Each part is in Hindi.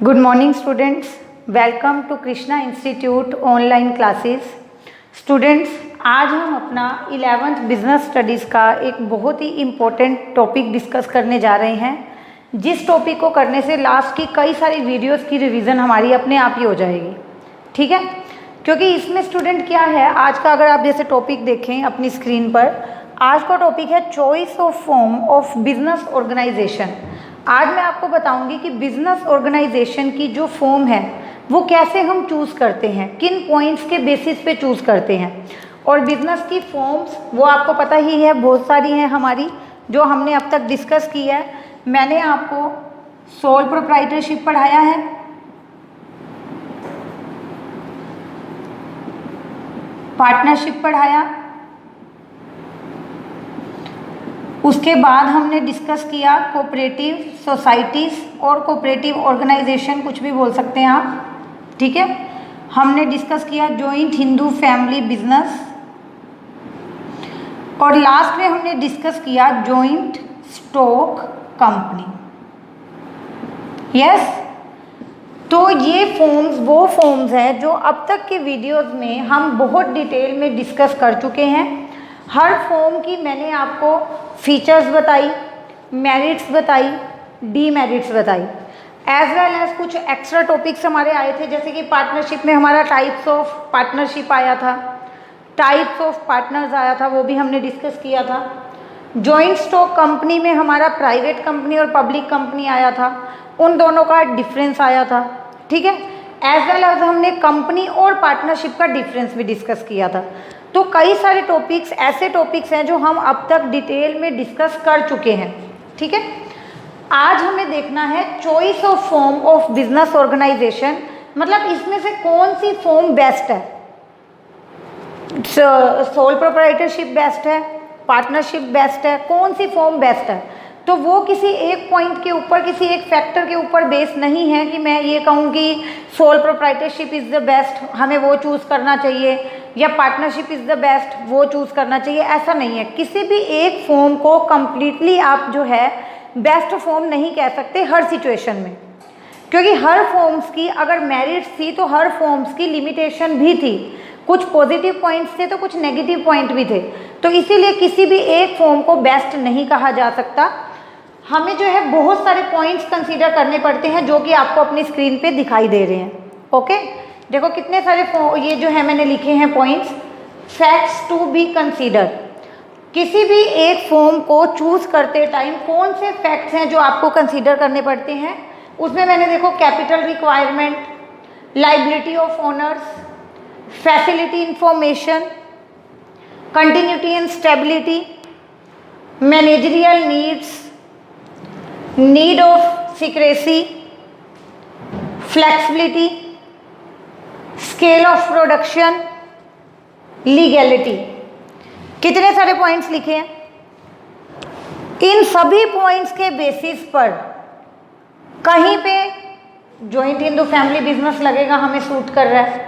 Good morning students, welcome to Krishna institute online classes. Students, आज हम अपना 11th बिजनेस स्टडीज़ का एक बहुत ही इम्पोर्टेंट टॉपिक डिस्कस करने जा रहे हैं, जिस टॉपिक को करने से लास्ट की कई सारी वीडियोस की रिवीजन हमारी अपने आप ही हो जाएगी। ठीक है, क्योंकि इसमें स्टूडेंट क्या है, आज का अगर आप जैसे टॉपिक देखें अपनी स्क्रीन पर, आज का टॉपिक है choice of form of business organisation. आज मैं आपको बताऊंगी कि बिजनेस ऑर्गेनाइजेशन की जो फॉर्म है वो कैसे हम चूज़ करते हैं, किन पॉइंट्स के बेसिस पे चूज़ करते हैं। और बिजनेस की फॉर्म्स वो आपको पता ही है, बहुत सारी हैं हमारी, जो हमने अब तक डिस्कस की है। मैंने आपको सोल प्रोप्राइटरशिप पढ़ाया है, पार्टनरशिप पढ़ाया, उसके बाद हमने डिस्कस किया कोऑपरेटिव सोसाइटीज़ और कोऑपरेटिव ऑर्गेनाइजेशन, कुछ भी बोल सकते हैं आप। ठीक है, हमने डिस्कस किया जॉइंट हिंदू फैमिली बिजनेस, और लास्ट में हमने डिस्कस किया जॉइंट स्टॉक कंपनी। यस, तो ये फॉर्म्स वो फॉर्म्स हैं जो अब तक के वीडियोस में हम बहुत डिटेल में डिस्कस कर चुके हैं। हर फॉर्म की मैंने आपको फीचर्स बताई, मेरिट्स बताई, डीमेरिट्स बताई, एज वेल एज कुछ एक्स्ट्रा टॉपिक्स हमारे आए थे, जैसे कि पार्टनरशिप में हमारा टाइप्स ऑफ पार्टनरशिप आया था, टाइप्स ऑफ पार्टनर्स आया था, वो भी हमने डिस्कस किया था। जॉइंट स्टॉक कंपनी में हमारा प्राइवेट कंपनी और पब्लिक कंपनी आया था, उन दोनों का डिफरेंस आया था। ठीक है, एज वेल एज हमने कंपनी और पार्टनरशिप का डिफरेंस भी डिस्कस किया था। तो कई सारे टॉपिक्स ऐसे टॉपिक्स हैं जो हम अब तक डिटेल में डिस्कस कर चुके हैं। ठीक है, आज हमें देखना है choice of form of business organisation, मतलब इसमें से कौन सी फॉर्म बेस्ट है। सोल प्रोप्राइटरशिप बेस्ट है, पार्टनरशिप बेस्ट है, कौन सी फॉर्म बेस्ट है। तो वो किसी एक पॉइंट के ऊपर, किसी एक फैक्टर के ऊपर बेस नहीं है कि मैं ये कहूँ कि sole proprietorship is the best, हमें वो चूज़ करना चाहिए, या पार्टनरशिप इज़ द बेस्ट, वो चूज़ करना चाहिए। ऐसा नहीं है, किसी भी एक फॉर्म को कम्प्लीटली आप जो है बेस्ट फॉर्म नहीं कह सकते हर सिचुएशन में, क्योंकि हर फॉर्म्स की अगर मेरिट्स थी तो हर फॉर्म्स की लिमिटेशन भी थी, कुछ पॉजिटिव पॉइंट्स थे तो कुछ नेगेटिव पॉइंट भी थे। तो इसीलिए किसी भी एक फॉर्म को बेस्ट नहीं कहा जा सकता। हमें जो है बहुत सारे पॉइंट्स कंसीडर करने पड़ते हैं, जो कि आपको अपनी स्क्रीन पे दिखाई दे रहे हैं। ओके, देखो कितने सारे ये जो है मैंने लिखे हैं points. Facts to be consider, किसी भी एक फॉर्म को चूज करते टाइम कौन से फैक्ट्स हैं जो आपको कंसीडर करने पड़ते हैं। उसमें मैंने देखो capital requirement, liability of owners, facility information, continuity and stability, managerial needs, need of secrecy, flexibility, scale of production, legality. कितने सारे पॉइंट्स लिखे हैं। इन सभी पॉइंट्स के बेसिस पर कहीं पे जॉइंट हिंदू फैमिली बिजनेस लगेगा हमें सूट कर रहा है,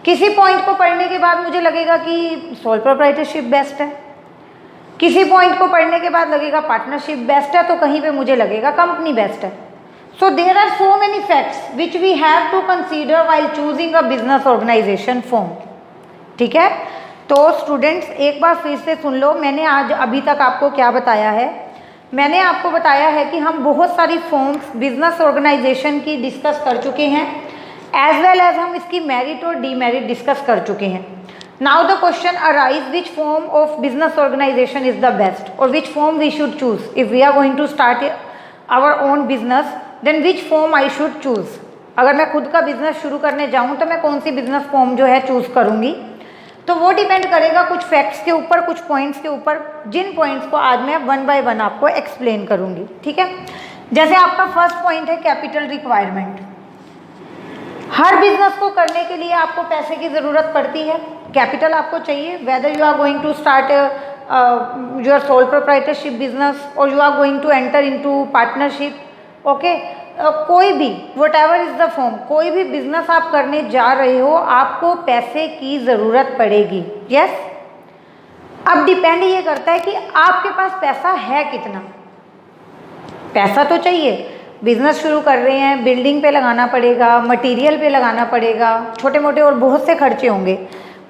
किसी पॉइंट को पढ़ने के बाद मुझे लगेगा कि सोल प्रोप्राइटरशिप बेस्ट है, किसी पॉइंट को पढ़ने के बाद लगेगा पार्टनरशिप बेस्ट है, तो कहीं पे मुझे लगेगा कंपनी बेस्ट है। So there are so many facts which we have to consider while choosing a business organisation form. ठीक है, तो स्टूडेंट्स एक बार फिर से सुन लो, मैंने आज अभी तक आपको क्या बताया है। मैंने आपको बताया है कि हम बहुत सारी फॉर्म्स बिजनेस ऑर्गेनाइजेशन की डिस्कस कर चुके हैं, एज वेल एज हम इसकी मेरिट और डीमेरिट डिस्कस कर चुके हैं। Now the question arise, which form of business organization is the best, or which form we should choose if we are going to start our own business, then which form I should choose। अगर मैं खुद का बिजनेस शुरू करने जाऊँ तो मैं कौन सी बिजनेस फॉर्म जो है चूज़ करूँगी, तो वो डिपेंड करेगा कुछ फैक्ट्स के ऊपर, कुछ पॉइंट्स के ऊपर, जिन पॉइंट्स को आज मैं वन बाय वन आपको एक्सप्लेन करूँगी। ठीक है, जैसे आपका फर्स्ट पॉइंट है कैपिटल रिक्वायरमेंट। हर बिजनेस को करने के लिए आपको पैसे की ज़रूरत पड़ती है, कैपिटल आपको चाहिए, whether you are going to start your sole proprietorship business और you are going to enter into partnership. Okay, कोई भी whatever is the form, कोई भी बिजनेस आप करने जा रहे हो आपको पैसे की ज़रूरत पड़ेगी। यस, अब डिपेंड ये करता है कि आपके पास पैसा है कितना। पैसा तो चाहिए, बिजनेस शुरू कर रहे हैं, बिल्डिंग पे लगाना पड़ेगा, मटेरियल पे लगाना पड़ेगा, छोटे मोटे और बहुत से खर्चे होंगे,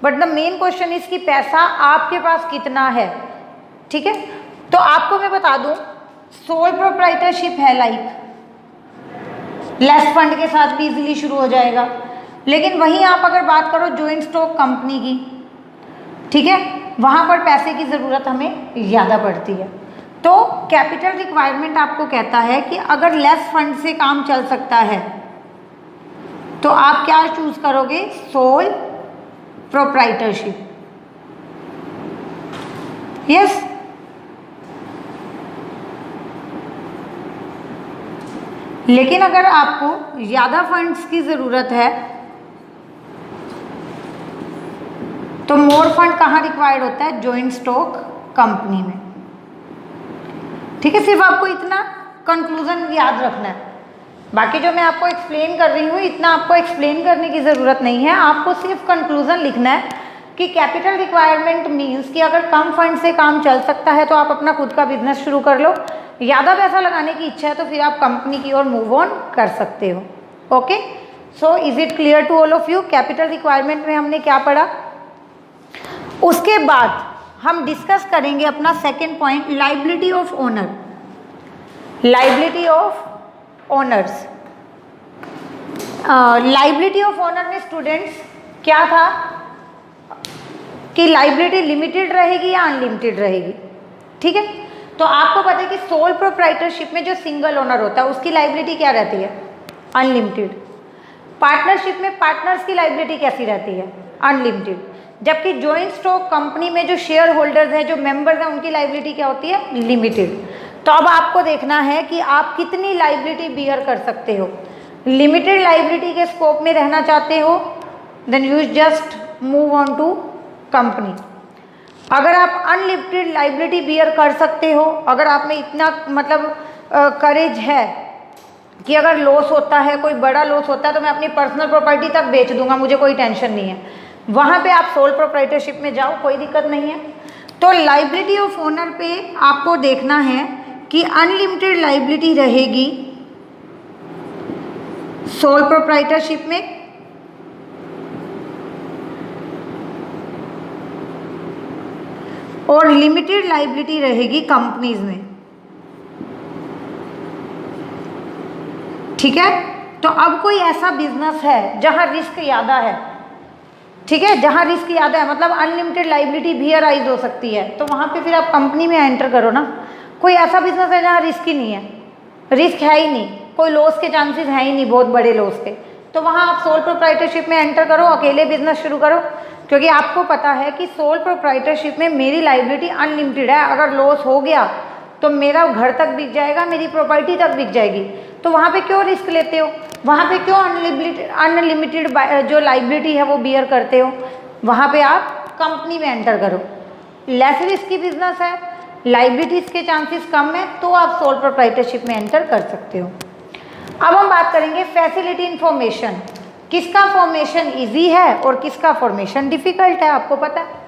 but the main question is कि पैसा आपके पास कितना है। ठीक है, तो आपको मैं बता दूं, सोल प्रोप्राइटरशिप है लाइक लेस फंड के साथ भी इजीली शुरू हो जाएगा, लेकिन वहीं आप अगर बात करो जॉइंट स्टॉक कंपनी की, ठीक है, वहाँ पर पैसे की ज़रूरत हमें ज़्यादा पड़ती है। तो कैपिटल रिक्वायरमेंट आपको कहता है कि अगर लेस फंड से काम चल सकता है तो आप क्या चूज करोगे, सोल प्रोप्राइटरशिप। यस, लेकिन अगर आपको ज़्यादा फंड्स की ज़रूरत है तो मोर फंड कहाँ रिक्वायर्ड होता है, जॉइंट स्टॉक कंपनी में। ठीक है, सिर्फ आपको इतना कंक्लूजन याद रखना है, बाकी जो मैं आपको एक्सप्लेन कर रही हूँ इतना आपको एक्सप्लेन करने की ज़रूरत नहीं है, आपको सिर्फ कंक्लूजन लिखना है कि कैपिटल रिक्वायरमेंट मीन्स कि अगर कम फंड से काम चल सकता है तो आप अपना खुद का बिजनेस शुरू कर लो, ज़्यादा पैसा लगाने की इच्छा है तो फिर आप कंपनी की ओर मूव ऑन कर सकते हो। Okay, so is it clear to all of you? Capital requirement में हमने क्या पढ़ा, उसके बाद हम डिस्कस करेंगे अपना second point, liability of owner. Liability of owners, liability of owner में स्टूडेंट्स क्या था कि लायबिलिटी लिमिटेड रहेगी या अनलिमिटेड रहेगी। ठीक है, तो आपको पता है कि सोल प्रोप्राइटरशिप में जो सिंगल ओनर होता है उसकी लायबिलिटी क्या रहती है, अनलिमिटेड। पार्टनरशिप में पार्टनर्स की लायबिलिटी कैसी रहती है, अनलिमिटेड। जबकि जॉइंट स्टॉक कंपनी में जो शेयर होल्डर्स हैं, जो मेंबर्स हैं, उनकी लायबिलिटी क्या होती है, लिमिटेड। तो अब आपको देखना है कि आप कितनी लायबिलिटी बियर कर सकते हो। लिमिटेड लायबिलिटी के स्कोप में रहना चाहते हो, then you just move on to company. अगर आप अनलिमिटेड लायबिलिटी बियर कर सकते हो, अगर आप में इतना मतलब करेज है कि अगर लॉस होता है, कोई बड़ा लॉस होता है, तो मैं अपनी पर्सनल प्रॉपर्टी तक बेच दूंगा, मुझे कोई टेंशन नहीं है, वहाँ पे आप सोल प्रोप्राइटरशिप में जाओ, कोई दिक्कत नहीं है। तो लायबिलिटी ऑफ ओनर पे आपको देखना है कि अनलिमिटेड लायबिलिटी रहेगी सोल प्रोप्राइटरशिप में, और लिमिटेड लायबिलिटी रहेगी कंपनीज में। ठीक है, तो अब कोई ऐसा बिजनेस है जहां रिस्क ज़्यादा है, ठीक है, जहां रिस्क ज़्यादा है, मतलब अनलिमिटेड लायबिलिटी भी अराइज हो सकती है, तो वहां पे फिर आप कंपनी में एंटर करो ना। कोई ऐसा बिजनेस है जहां रिस्क ही नहीं है, रिस्क है ही नहीं, कोई लॉस के चांसेस है ही नहीं, बहुत बड़े लॉस के, तो वहाँ आप सोल प्रोप्राइटरशिप में एंटर करो, अकेले बिजनेस शुरू करो, क्योंकि आपको पता है कि सोल प्रोप्राइटरशिप में मेरी लायबिलिटी अनलिमिटेड है। अगर लॉस हो गया तो मेरा घर तक बिक जाएगा, मेरी प्रॉपर्टी तक बिक जाएगी, तो वहाँ पे क्यों रिस्क लेते हो, वहाँ पे क्यों अनलिमिटेड जो लायबिलिटी है वो बियर करते हो। वहाँ पे आप कंपनी में एंटर करो, लेस रिस्की बिजनेस है, लायबिलिटीज के चांसेस कम है, तो आप सोल प्रोप्राइटरशिप में एंटर कर सकते हो। अब हम बात करेंगे फैसिलिटी इंफॉर्मेशन, किसका फॉर्मेशन इजी है और किसका फॉर्मेशन डिफिकल्ट है, आपको पता है।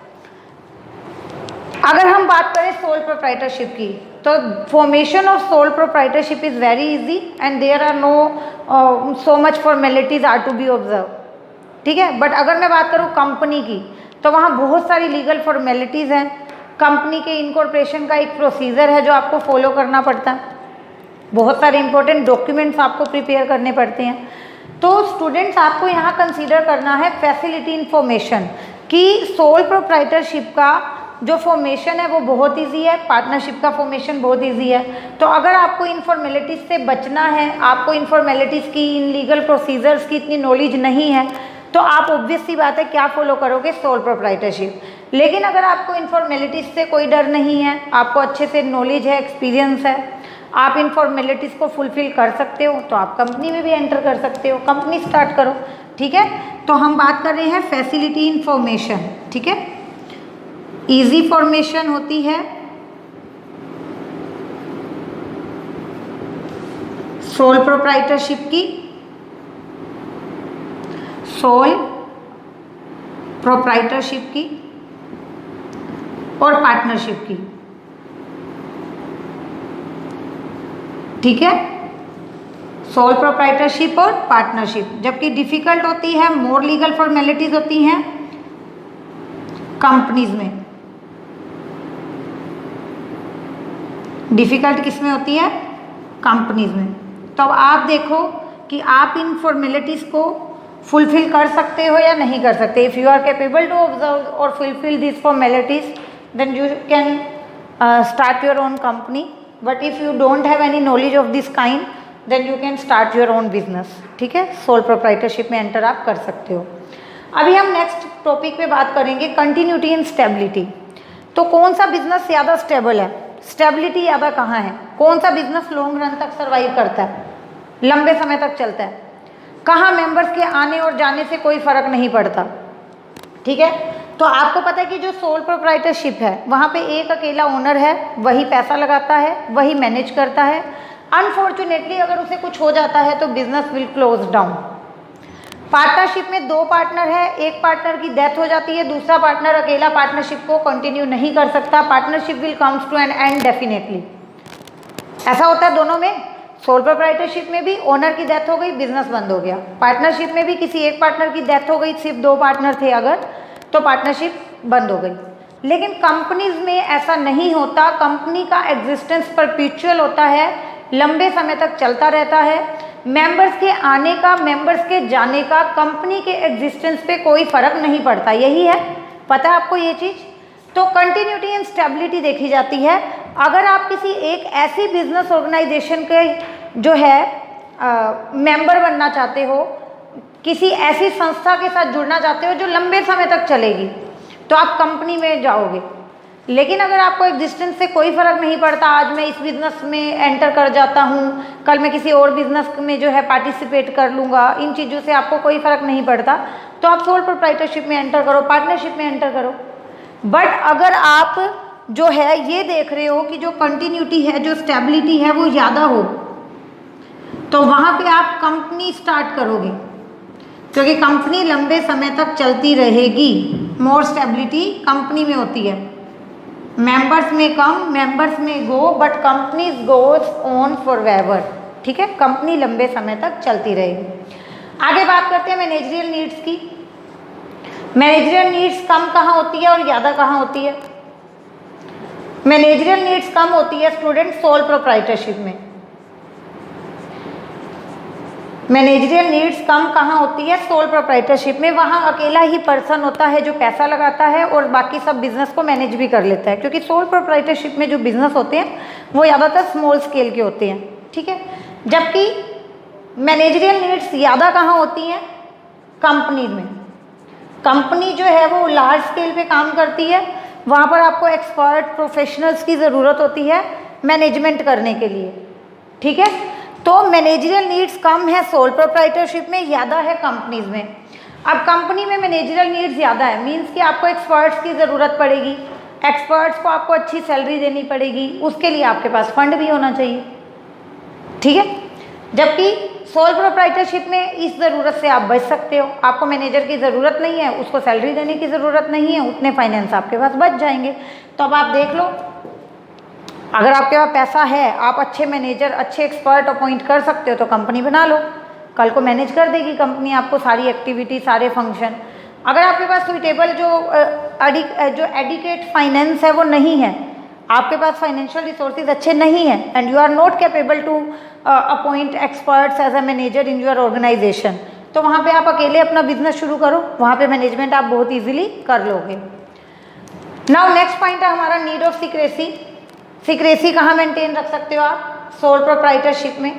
अगर हम बात करें सोल प्रोप्राइटरशिप की, तो formation of sole proprietorship is very easy and there are no so much formalities are to be observe. ठीक है, बट अगर मैं बात करूँ कंपनी की, तो वहाँ बहुत सारी लीगल फॉर्मेलिटीज़ हैं। कंपनी के इनकॉर्पोरेशन का एक प्रोसीजर है जो आपको फॉलो करना पड़ता है, बहुत सारे इंपॉर्टेंट डॉक्यूमेंट्स आपको प्रिपेयर करने पड़ते हैं। तो स्टूडेंट्स आपको यहाँ कंसीडर करना है फैसिलिटी इंफॉर्मेशन, कि सोल प्रोप्राइटरशिप का जो फॉर्मेशन है वो बहुत इजी है, पार्टनरशिप का फॉर्मेशन बहुत इजी है। तो अगर आपको इन फॉर्मेलिटीज़ से बचना है, आपको इन फॉर्मेलिटीज़ की, इन लीगल प्रोसीजर्स की इतनी नॉलेज नहीं है, तो आप ऑब्वियस सी बात है क्या फॉलो करोगे, सोल प्रोप्राइटरशिप। लेकिन अगर आपको इन फॉर्मेलिटीज़ से कोई डर नहीं है, आपको अच्छे से नॉलेज है, एक्सपीरियंस है, आप इन फॉर्मेलिटीज़ को फुलफिल कर सकते हो, तो आप कंपनी में भी एंटर कर सकते हो, कंपनी स्टार्ट करो। ठीक है, तो हम बात कर रहे हैं फैसिलिटी इंफॉर्मेशन। ठीक है, इजी फॉर्मेशन होती है सोल प्रोप्राइटरशिप की, सोल प्रोप्राइटरशिप की और पार्टनरशिप की। ठीक है, सोल प्रोप्राइटरशिप और पार्टनरशिप। जबकि डिफिकल्ट होती है, मोर लीगल फॉर्मेलिटीज होती हैं कंपनीज में। डिफिकल्ट किस में होती है? कंपनीज में। तो अब आप देखो कि आप इन फॉर्मेलिटीज को फुलफिल कर सकते हो या नहीं कर सकते। If you are capable to observe और fulfil this formalities then you can start your own company, but if you don't have any knowledge of this kind then you can start your own business. ठीक है, सोल प्रोप्राइटरशिप में एंटर आप कर सकते हो। अभी हम नेक्स्ट टॉपिक पे बात करेंगे कंटिन्यूटी एंड स्टेबिलिटी। तो कौन सा बिजनेस ज़्यादा स्टेबल है, स्टेबिलिटी ज़्यादा कहाँ है, कौन सा बिजनेस लॉन्ग रन तक सर्वाइव करता है, लंबे समय तक चलता है, कहाँ मेंबर्स के आने और जाने से कोई फर्क नहीं पड़ता। ठीक है, तो आपको पता है कि जो सोल प्रोप्राइटरशिप है वहाँ पे एक अकेला ओनर है, वही पैसा लगाता है, वही मैनेज करता है। अनफॉर्चुनेटली अगर उसे कुछ हो जाता है तो business will close down. Partnership में दो पार्टनर है, एक पार्टनर की डेथ हो जाती है, दूसरा पार्टनर अकेला पार्टनरशिप को कंटिन्यू नहीं कर सकता। Partnership will comes to an end definitely. ऐसा होता है दोनों में। सोल प्रोप्राइटरशिप में भी ओनर की डेथ हो गई, बिजनेस बंद हो गया। पार्टनरशिप में भी किसी एक पार्टनर की डेथ हो गई, सिर्फ दो पार्टनर थे अगर, तो पार्टनरशिप बंद हो गई। लेकिन कंपनीज में ऐसा नहीं होता। कंपनी का एग्जिस्टेंस परपेचुअल होता है, लंबे समय तक चलता रहता है। मेंबर्स के आने का, मेंबर्स के जाने का कंपनी के एग्जिस्टेंस पे कोई फर्क नहीं पड़ता। यही है, पता है आपको ये चीज़। तो कंटिन्यूटी एंड स्टेबिलिटी देखी जाती है। अगर आप किसी एक ऐसी बिजनेस ऑर्गेनाइजेशन के जो है मेंबर बनना चाहते हो, किसी ऐसी संस्था के साथ जुड़ना चाहते हो जो लंबे समय तक चलेगी, तो आप कंपनी में जाओगे। लेकिन अगर आपको एग्जिस्टेंस से कोई फर्क नहीं पड़ता, आज मैं इस बिजनेस में एंटर कर जाता हूँ, कल मैं किसी और बिजनेस में जो है पार्टिसिपेट कर लूँगा, इन चीज़ों से आपको कोई फर्क नहीं पड़ता, तो आप सोल प्रोप्राइटरशिप में एंटर करो, पार्टनरशिप में एंटर करो। बट अगर आप जो है ये देख रहे हो कि जो कंटिन्यूटी है, जो स्टेबिलिटी है वो ज़्यादा हो, तो वहाँ पे आप कंपनी स्टार्ट करोगे, क्योंकि कंपनी लंबे समय तक चलती रहेगी। मोर स्टेबिलिटी कंपनी में होती है। मेंबर्स में कम, मेंबर्स में go, but companies goes on forever. ठीक है, कंपनी लंबे समय तक चलती रहेगी। आगे बात करते हैं मैनेजरियल नीड्स की। मैनेजरियल नीड्स कम कहाँ होती है और ज़्यादा कहाँ होती है? मैनेजरियल नीड्स कम होती है स्टूडेंट सोल प्रोप्राइटरशिप में। मैनेजरियल नीड्स कम कहाँ होती है? सोल प्रोप्राइटरशिप में। वहाँ अकेला ही पर्सन होता है जो पैसा लगाता है और बाकी सब बिजनेस को मैनेज भी कर लेता है, क्योंकि सोल प्रोप्राइटरशिप में जो बिजनेस होते हैं वो ज़्यादातर स्मॉल स्केल के होते हैं। ठीक है, जबकि मैनेजरियल नीड्स ज़्यादा कहाँ होती हैं? कंपनी में। कंपनी जो है वो लार्ज स्केल पे काम करती है, वहाँ पर आपको एक्सपर्ट प्रोफेशनल्स की ज़रूरत होती है मैनेजमेंट करने के लिए। ठीक है, तो मैनेजरियल नीड्स कम है सोल प्रोप्राइटरशिप में, ज़्यादा है कंपनीज में। अब कंपनी में मैनेजरियल नीड्स ज़्यादा है, मींस कि आपको एक्सपर्ट्स की ज़रूरत पड़ेगी, एक्सपर्ट्स को आपको अच्छी सैलरी देनी पड़ेगी, उसके लिए आपके पास फंड भी होना चाहिए। ठीक है, जबकि सोल प्रोप्राइटरशिप में इस ज़रूरत से आप बच सकते हो। आपको मैनेजर की ज़रूरत नहीं है, उसको सैलरी देने की ज़रूरत नहीं है, उतने फाइनेंस आपके पास बच जाएंगे। तो अब आप देख लो, अगर आपके पास पैसा है, आप अच्छे मैनेजर, अच्छे एक्सपर्ट अपॉइंट कर सकते हो, तो कंपनी बना लो, कल को मैनेज कर देगी कंपनी आपको सारी एक्टिविटी, सारे फंक्शन। अगर आपके पास सुइटेबल जो एडिकेट फाइनेंस है वो नहीं है, आपके पास फाइनेंशियल रिसोर्सेज अच्छे नहीं हैं, and you are not capable to appoint experts as a manager in your organisation, तो वहाँ पे आप अकेले अपना बिजनेस शुरू करो, वहाँ पे मैनेजमेंट आप बहुत ईजिली कर लोगे। नाउ नेक्स्ट पॉइंट है हमारा नीड ऑफ सीक्रेसी। सीक्रेसी कहाँ मेंटेन रख सकते हो आप? सोल प्रोप्राइटरशिप में।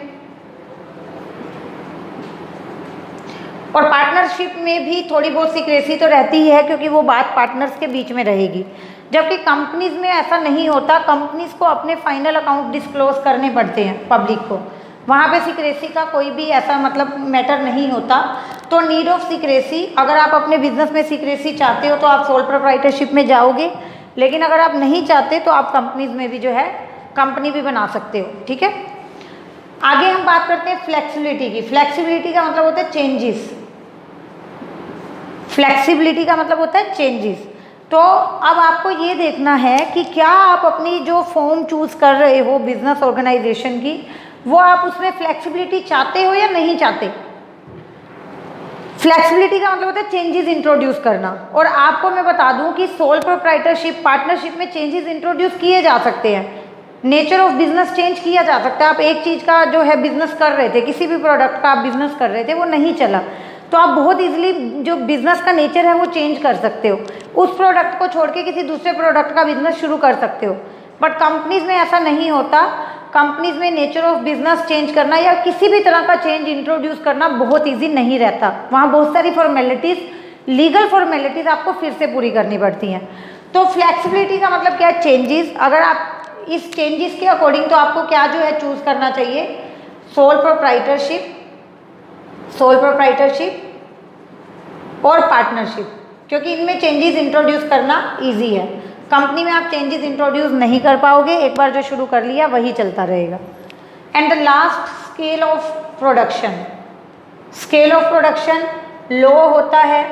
और पार्टनरशिप में भी थोड़ी बहुत सीक्रेसी तो रहती ही है, क्योंकि वो बात पार्टनर्स के बीच में रहेगी। जबकि कंपनीज में ऐसा नहीं होता, कंपनीज को अपने फाइनल अकाउंट डिस्क्लोज करने पड़ते हैं पब्लिक को, वहाँ पे सीक्रेसी का कोई भी ऐसा मतलब मैटर नहीं होता। तो नीड ऑफ सीक्रेसी, अगर आप अपने बिजनेस में सीक्रेसी चाहते हो तो आप सोल प्रोप्राइटरशिप में जाओगे, लेकिन अगर आप नहीं चाहते तो आप कंपनीज में भी जो है कंपनी भी बना सकते हो। ठीक है, आगे हम बात करते हैं फ्लेक्सिबिलिटी की। फ्लेक्सिबिलिटी का मतलब होता है चेंजेस। फ्लेक्सिबिलिटी का मतलब होता है चेंजेस। तो अब आपको ये देखना है कि क्या आप अपनी जो फॉर्म चूज़ कर रहे हो बिजनेस ऑर्गेनाइजेशन की, वो आप उसमें फ्लेक्सिबिलिटी चाहते हो या नहीं चाहते। फ्लेक्सिबिलिटी का मतलब होता है चेंजेस इंट्रोड्यूस करना, और आपको मैं बता दूं कि सोल प्रोप्राइटरशिप पार्टनरशिप में चेंजेस इंट्रोड्यूस किए जा सकते हैं। नेचर ऑफ बिजनेस चेंज किया जा सकता है। आप एक चीज़ का जो है बिजनेस कर रहे थे, किसी भी प्रोडक्ट का आप बिजनेस कर रहे थे, वो नहीं चला, तो आप बहुत इजीली जो बिजनेस का नेचर है वो चेंज कर सकते हो, उस प्रोडक्ट को छोड़ के किसी दूसरे प्रोडक्ट का बिजनेस शुरू कर सकते हो। बट कंपनीज में ऐसा नहीं होता। कंपनीज में नेचर ऑफ बिजनेस चेंज करना या किसी भी तरह का चेंज इंट्रोड्यूस करना बहुत ईजी नहीं रहता। वहाँ बहुत सारी फॉर्मेलिटीज़, लीगल फॉर्मेलिटीज़ आपको फिर से पूरी करनी पड़ती हैं। तो फ्लेक्सिबिलिटी का मतलब क्या है, चेंजेस। अगर आप इस चेंजेस के अकॉर्डिंग तो आपको क्या जो है चूज़ करना चाहिए, सोल प्रोप्राइटरशिप और पार्टनरशिप, क्योंकि इनमें चेंजेस इंट्रोड्यूस करना इजी है। कंपनी में आप चेंजेस इंट्रोड्यूस नहीं कर पाओगे, एक बार जो शुरू कर लिया वही चलता रहेगा। And the last, scale of production. Scale of production low होता है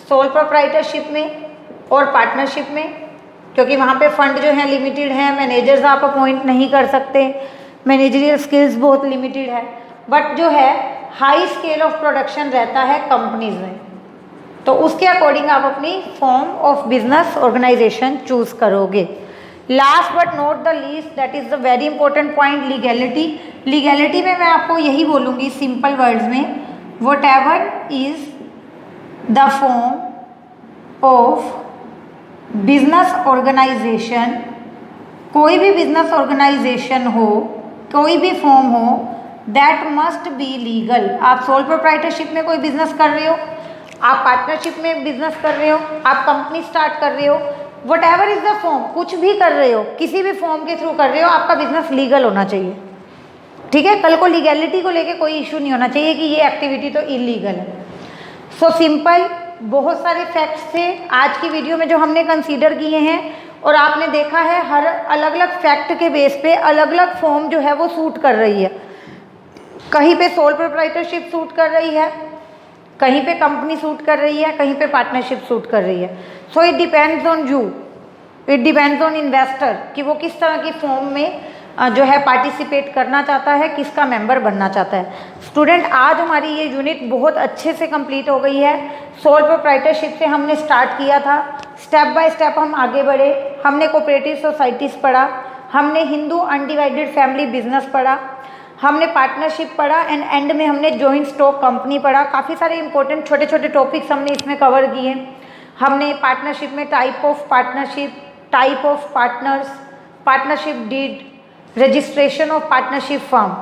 सोल प्रोप्राइटरशिप में और पार्टनरशिप में, क्योंकि वहाँ पे फंड जो है लिमिटेड है, मैनेजर्स आप अपॉइंट नहीं कर सकते, मैनेजरियल स्किल्स बहुत लिमिटेड है। बट जो है हाई स्केल ऑफ प्रोडक्शन रहता है कंपनीज में, तो उसके अकॉर्डिंग आप अपनी फॉर्म ऑफ बिजनेस ऑर्गेनाइजेशन चूज करोगे। Last but not the least, that is the very important point, legality. Legality में मैं आपको यही बोलूँगी सिंपल वर्ड्स में, whatever is the form of business organisation, कोई भी बिजनेस ऑर्गेनाइजेशन हो, कोई भी फॉर्म हो, दैट मस्ट बी लीगल। आप सोल प्रोप्राइटरशिप में कोई बिजनेस कर रहे हो, आप पार्टनरशिप में बिजनेस कर रहे हो, आप कंपनी स्टार्ट कर रहे हो, what ever is the form, कुछ भी कर रहे हो, किसी भी फॉर्म के थ्रू कर रहे हो, आपका बिजनेस लीगल होना चाहिए। ठीक है, कल को लीगैलिटी को लेके कोई इशू नहीं होना चाहिए कि ये एक्टिविटी तो इलीगल है। सो सिंपल, बहुत सारे फैक्ट्स थे आज की वीडियो में जो हमने कंसीडर किए हैं, और आपने देखा है हर अलग अलग फैक्ट के बेस पे अलग अलग फॉर्म जो है वो सूट कर रही है। कहीं पे सोल प्रोप्राइटरशिप सूट कर रही है, कहीं पे कंपनी सूट कर रही है, कहीं पे पार्टनरशिप सूट कर रही है। So it depends on you, it depends on investor कि वो किस तरह की फॉर्म में जो है पार्टिसिपेट करना चाहता है, किसका मेंबर बनना चाहता है। स्टूडेंट, आज हमारी ये यूनिट बहुत अच्छे से कंप्लीट हो गई है। सोल प्रोप्राइटरशिप से हमने स्टार्ट किया था, स्टेप बाय स्टेप हम आगे बढ़े। हमने कोऑपरेटिव सोसाइटीज़ पढ़ा, हमने हिंदू अनडिवाइडेड फैमिली बिजनेस पढ़ा, हमने पार्टनरशिप पढ़ा, एंड में हमने जॉइंट स्टॉक कंपनी पढ़ा। काफ़ी सारे इंपॉर्टेंट छोटे छोटे टॉपिक्स हमने इसमें कवर किए। हमने पार्टनरशिप में type of partnership, type of partners, partnership deed, registration of partnership firm,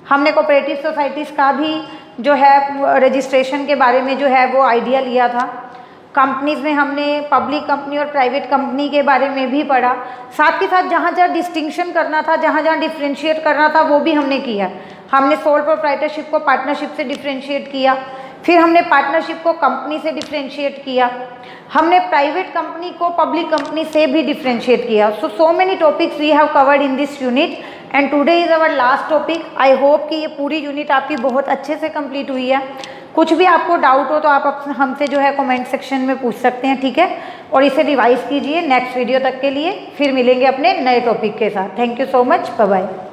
हमने कोऑपरेटिव सोसाइटीज़ का भी जो है रजिस्ट्रेशन के बारे में जो है वो आइडिया लिया था। कंपनीज़ में हमने पब्लिक कंपनी और प्राइवेट कंपनी के बारे में भी पढ़ा। साथ के साथ जहाँ जहाँ डिस्टिंक्शन करना था, जहाँ जहाँ डिफ्रेंशिएट करना था, वो भी हमने किया। हमने सोल प्रोप्राइटरशिप को पार्टनरशिप से डिफ्रेंशिएट किया, फिर हमने पार्टनरशिप को कंपनी से डिफ्रेंशिएट किया, हमने प्राइवेट कंपनी को पब्लिक कंपनी से भी डिफ्रेंशिएट किया। So many topics we have covered in this unit, and today is our last topic. I hope कि ये पूरी यूनिट आपकी बहुत अच्छे से कंप्लीट हुई है। कुछ भी आपको डाउट हो तो आप हमसे जो है कमेंट सेक्शन में पूछ सकते हैं, ठीक है। और इसे रिवाइज कीजिए नेक्स्ट वीडियो तक के लिए। फिर मिलेंगे अपने नए टॉपिक के साथ। Thank you so much, bye bye.